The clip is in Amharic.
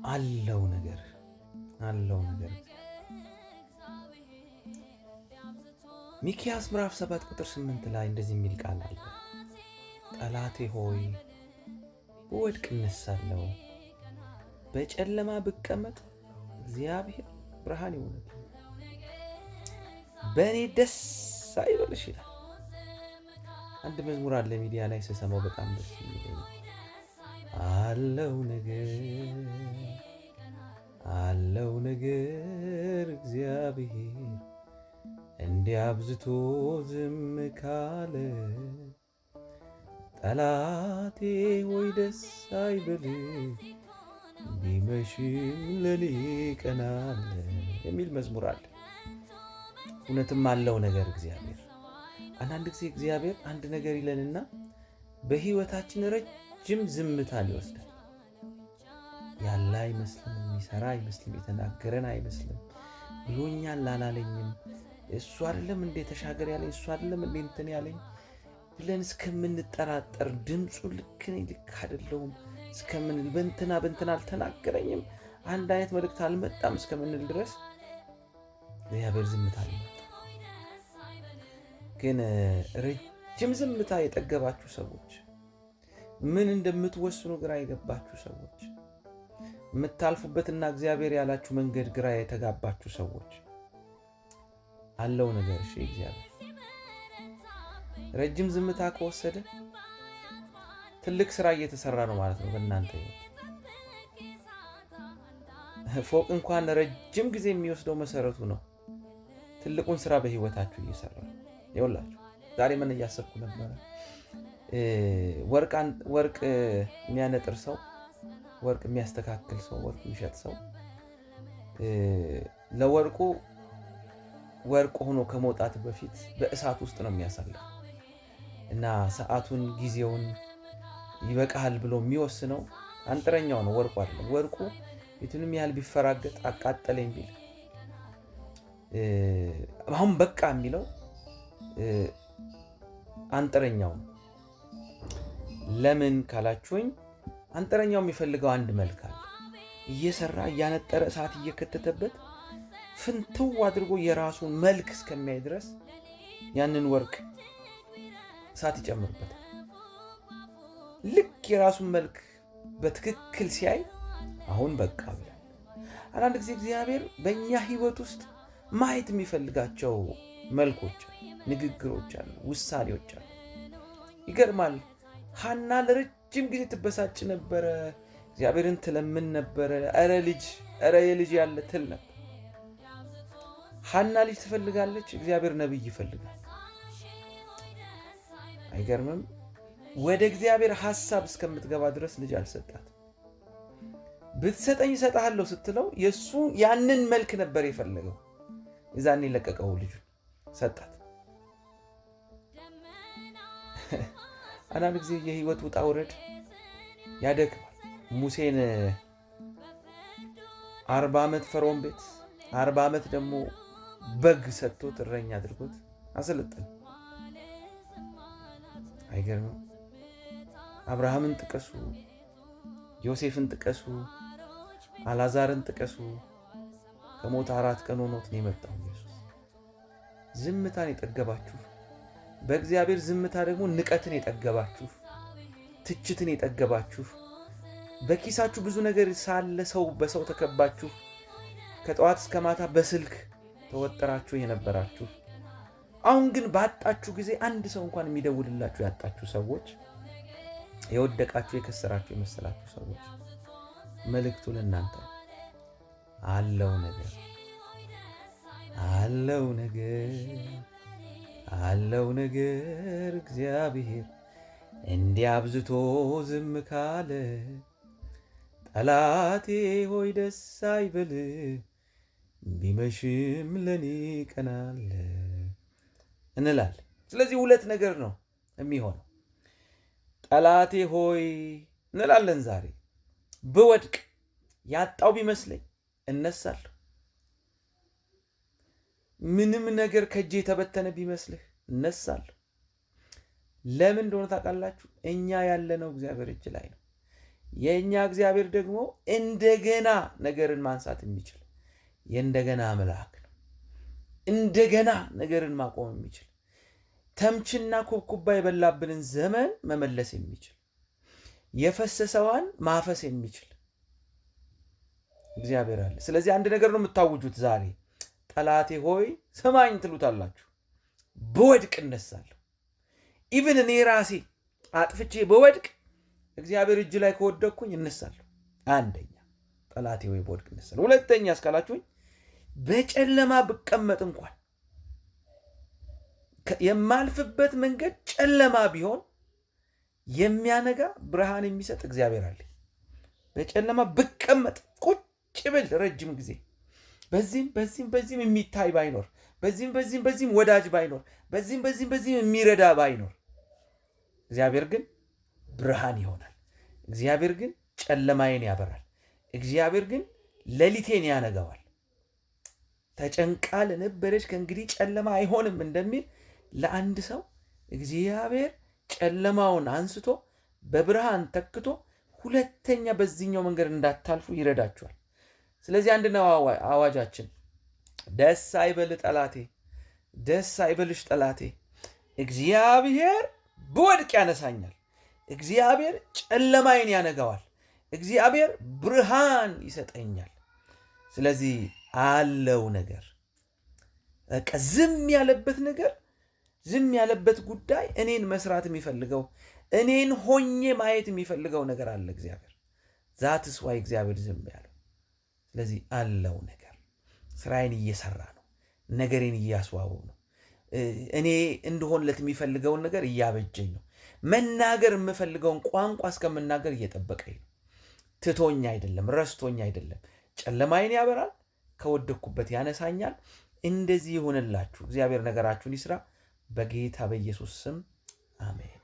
አለው ነገር ሚክያስ ምዕራፍ 7 ቁጥር 8 ላይ እንደዚህ የሚል ቃል አለ። ጠላቴ ሆይ ብወድቅ እነሳለሁ፣ በጨለማ ብቀመጥ እግዚአብሔር ብርሃን ይሆናል። በእኔ ደስ አይበልሽ ይላል። አንድ መዝሙር አለ ሚዲያ ላይ ስሰማው በጣም ደስ የሚለኝ አለው ነገር እግዚአብሔር እንዲያብዝቶ ዝም ካለ፣ ጠላቴ ሆይ ደስ አይበልህ ቢመሽም ለኔ ቀን አለ የሚል መዝሙር አለ። እውነትም አለው ነገር እግዚአብሔር። አንዳንድ ጊዜ እግዚአብሔር አንድ ነገር ይለንና በህይወታችን ረጅም ዝምታን ይወስዳል። ያለ አይመስልም፣ የሚሰራ አይመስልም፣ የተናገረን አይመስልም፣ ብሎኛል ላላለኝም እሱ አይደለም እንዴ ተሻገር ያለኝ እሱ አይደለም እንዴ እንትን ያለኝ ብለን እስከምንጠራጠር፣ ድምፁ ልክ አይደለሁም እስከምንል፣ በእንትና አልተናገረኝም፣ አንድ አይነት መልእክት አልመጣም እስከምንል ድረስ እግዚአብሔር ዝምታ አልመጣም። ግን ረጅም ዝምታ የጠገባችሁ ሰዎች፣ ምን እንደምትወስኑ ግራ የገባችሁ ሰዎች፣ የምታልፉበትና እግዚአብሔር ያላችሁ መንገድ ግራ የተጋባችሁ ሰዎች አለው ነገር። እሺ እግዚአብሔር ረጅም ዝምታ ከወሰደ ትልቅ ስራ እየተሰራ ነው ማለት ነው በእናንተ ህይወት። ፎቅ እንኳን ረጅም ጊዜ የሚወስደው መሰረቱ ነው። ትልቁን ስራ በህይወታችሁ እየሰራ ነው። ይኸውላችሁ ዛሬ ምን እያሰብኩ ነበረ? ወርቅ የሚያነጥር ሰው፣ ወርቅ የሚያስተካክል ሰው፣ ወርቅ የሚሸጥ ሰው ለወርቁ ወርቅ ሆኖ ከመውጣት በፊት በእሳት ውስጥ ነው የሚያሳልፈው እና ሰዓቱን ጊዜውን ይበቃል ብሎ የሚወስነው አንጥረኛው ነው፣ ወርቁ አይደለም። ወርቁ የቱንም ያህል ቢፈራገጥ አቃጠለኝ ቢል አሁን በቃ የሚለው አንጥረኛው ነው። ለምን ካላችሁኝ አንጥረኛው የሚፈልገው አንድ መልክ አለ። እየሰራ እያነጠረ እሳት እየከተተበት ፍንትው አድርጎ የራሱን መልክ እስከሚያይ ድረስ ያንን ወርቅ እሳት ይጨምርበታል። ልክ የራሱን መልክ በትክክል ሲያይ አሁን በቃ ብሏል። አንዳንድ ጊዜ እግዚአብሔር በእኛ ህይወት ውስጥ ማየት የሚፈልጋቸው መልኮች፣ ንግግሮች አሉ፣ ውሳኔዎች አሉ። ይገርማል። ሐና ለረጅም ጊዜ ትበሳጭ ነበረ፣ እግዚአብሔርን ትለምን ነበረ። ኧረ የልጅ ያለ ትል ነበር። ሐና ልጅ ትፈልጋለች፣ እግዚአብሔር ነብይ ይፈልጋል። አይገርምም? ወደ እግዚአብሔር ሐሳብ እስከምትገባ ድረስ ልጅ አልሰጣት። ብትሰጠኝ እሰጥሃለሁ ስትለው የሱ ያንን መልክ ነበር የፈለገው። እዛኔ ለቀቀው፣ ልጁ ሰጣት። አንዳንድ ጊዜ የህይወት ውጣ ውረድ ያደክማል። ሙሴን 40 ዓመት ፈርዖን ቤት 40 ዓመት ደግሞ በግ ሰጥቶት እረኛ አድርጎት አሰለጠነ። አይገርምም? አብርሃምን ጥቀሱ፣ ዮሴፍን ጥቀሱ፣ አልዓዛርን ጥቀሱ። ከሞት 4 ቀን ሆኖት ነው የመጣው ኢየሱስ። ዝምታን የጠገባችሁ፣ በእግዚአብሔር ዝምታ ደግሞ ንቀትን የጠገባችሁ፣ ትችትን የጠገባችሁ፣ በኪሳችሁ ብዙ ነገር ሳለ በሰው ተከባችሁ፣ ከጠዋት እስከ ማታ በስልክ ተወጠራችሁ የነበራችሁ፣ አሁን ግን ባጣችሁ ጊዜ አንድ ሰው እንኳን የሚደውልላችሁ ያጣችሁ ሰዎች፣ የወደቃችሁ የከሰራችሁ የመሰላችሁ ሰዎች፣ መልእክቱ ለእናንተ አለው ነገር እግዚአብሔር እንዲያብዝቶ ዝም ካለ፣ ጠላቴ ሆይ ደስ አይበልህ ቢመሽም ለኔ ቀን አለ እንላለን። ስለዚህ 2 ነገር ነው የሚሆነው። ጠላቴ ሆይ እንላለን ዛሬ። ብወድቅ ያጣው ቢመስለኝ እነሳለሁ። ምንም ነገር ከእጄ የተበተነ ቢመስልህ እነሳለሁ። ለምን እንደሆነ ታውቃላችሁ? እኛ ያለነው እግዚአብሔር እጅ ላይ ነው። የእኛ እግዚአብሔር ደግሞ እንደገና ነገርን ማንሳት የሚችል የእንደገና አምላክ ነው። እንደገና ነገርን ማቆም የሚችል ተምችና ኩብኩባ የበላብንን ዘመን መመለስ የሚችል የፈሰሰዋን ማፈስ የሚችል እግዚአብሔር አለ። ስለዚህ አንድ ነገር ነው የምታውጁት ዛሬ። ጠላቴ ሆይ ስማኝ ትሉታላችሁ። በወድቅ እነሳለሁ። ኢቭን እኔ ራሴ አጥፍቼ በወድቅ እግዚአብሔር እጅ ላይ ከወደቅኩኝ እነሳለሁ። አንደኛ ጠላቴ ሆይ በወድቅ እነሳለሁ። ሁለተኛ እስካላችሁኝ በጨለማ ብቀመጥ እንኳን የማልፍበት መንገድ ጨለማ ቢሆን የሚያነጋ ብርሃን የሚሰጥ እግዚአብሔር አለ። በጨለማ ብቀመጥ ቁጭ ብል ረጅም ጊዜ በዚህም የሚታይ ባይኖር፣ በዚህም ወዳጅ ባይኖር፣ በዚህም የሚረዳ ባይኖር፣ እግዚአብሔር ግን ብርሃን ይሆናል። እግዚአብሔር ግን ጨለማዬን ያበራል። እግዚአብሔር ግን ሌሊቴን ያነጋዋል። ተጨንቃ ለነበረች ከእንግዲህ ጨለማ አይሆንም እንደሚል ለአንድ ሰው እግዚአብሔር ጨለማውን አንስቶ በብርሃን ተክቶ ሁለተኛ በዚህኛው መንገድ እንዳታልፉ ይረዳችኋል። ስለዚህ አንድ ነው አዋጃችን። ደስ አይበል ጠላቴ፣ ደስ አይበልሽ ጠላቴ፣ እግዚአብሔር በወድቅ ያነሳኛል። እግዚአብሔር ጨለማዬን ያነጋዋል። እግዚአብሔር ብርሃን ይሰጠኛል። ስለዚህ አለው ነገር በቃ ዝም ያለበት ጉዳይ እኔን መስራት የሚፈልገው እኔን ሆኜ ማየት የሚፈልገው ነገር አለ እግዚአብሔር። ዛትስ ዋይ እግዚአብሔር ዝም ያለው። ስለዚህ አለው ነገር ስራዬን እየሰራ ነው። ነገሬን እያስዋበው ነው። እኔ እንደሆንለት የሚፈልገውን ነገር እያበጀኝ ነው። መናገር የምፈልገውን ቋንቋ እስከምናገር እየጠበቀኝ ነው። ትቶኝ አይደለም፣ ረስቶኝ አይደለም። ጨለማዬን ያበራል፣ ከወደኩበት ያነሳኛል። እንደዚህ ይሆንላችሁ። እግዚአብሔር ነገራችሁን ይስራ። በጌታ በኢየሱስ ስም አሜን።